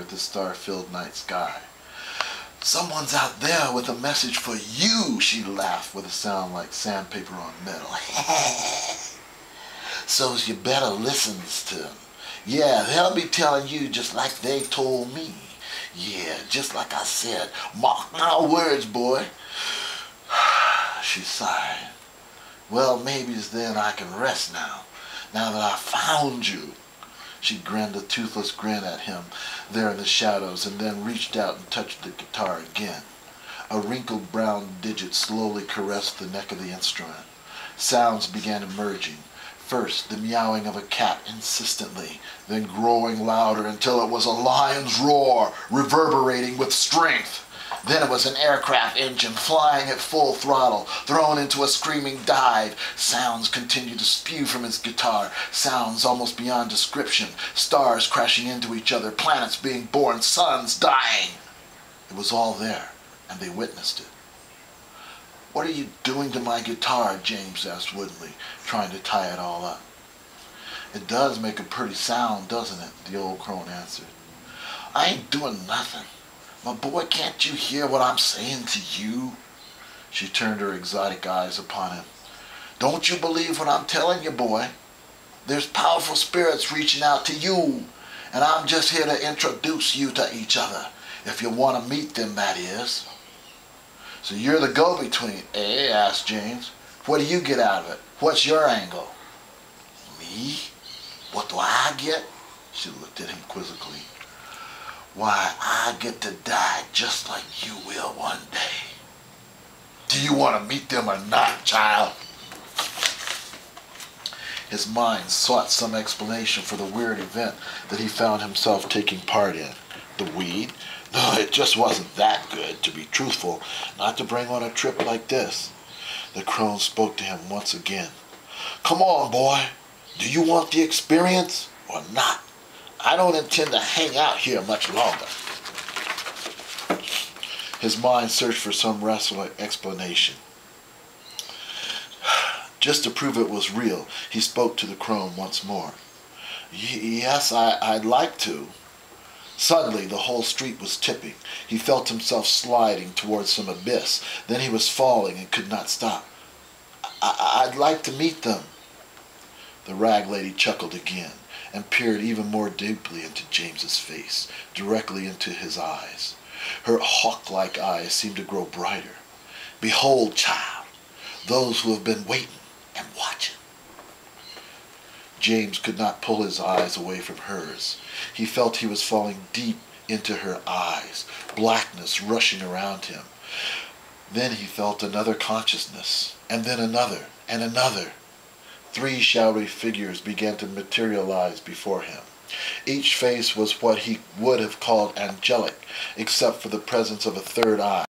toward the star-filled night sky. "Someone's out there with a message for you," she laughed with a sound like sandpaper on metal. "So's you better listen to them. Yeah, they'll be telling you just like they told me. Yeah, just like I said. Mark my words, boy." She sighed. "Well, maybe it's then I can rest now that I found you." She grinned a toothless grin at him there in the shadows, and then reached out and touched the guitar again. A wrinkled brown digit slowly caressed the neck of the instrument. Sounds began emerging. First, the meowing of a cat insistently, then growing louder until it was a lion's roar, reverberating with strength. Then it was an aircraft engine flying at full throttle, thrown into a screaming dive. Sounds continued to spew from his guitar, sounds almost beyond description, stars crashing into each other, planets being born, suns dying. It was all there, and they witnessed it. "What are you doing to my guitar?" James asked woodenly, trying to tie it all up. "It does make a pretty sound, doesn't it?" the old crone answered. "I ain't doing nothing. My boy, can't you hear what I'm saying to you?" She turned her exotic eyes upon him. "Don't you believe what I'm telling you, boy? There's powerful spirits reaching out to you, and I'm just here to introduce you to each other, if you want to meet them, that is." "So you're the go-between, eh?" asked James. "What do you get out of it? What's your angle?" "Me? What do I get?" She looked at him quizzically. "Why, I get to die just like you will one day. Do you want to meet them or not, child?" His mind sought some explanation for the weird event that he found himself taking part in. The weed? No, it just wasn't that good, to be truthful, not to bring on a trip like this. The crone spoke to him once again. "Come on, boy. Do you want the experience or not? I don't intend to hang out here much longer." His mind searched for some rational explanation. Just to prove it was real, he spoke to the crone once more. "Yes, I'd like to." Suddenly, the whole street was tipping. He felt himself sliding towards some abyss. Then he was falling and could not stop. I'd like to meet them." The rag lady chuckled again and peered even more deeply into James's face, directly into his eyes. Her hawk-like eyes seemed to grow brighter. "Behold, child, those who have been waiting and watching." James could not pull his eyes away from hers. He felt he was falling deep into her eyes, blackness rushing around him. Then he felt another consciousness, and then another, and another. 3 shadowy figures began to materialize before him. Each face was what he would have called angelic, except for the presence of a third eye.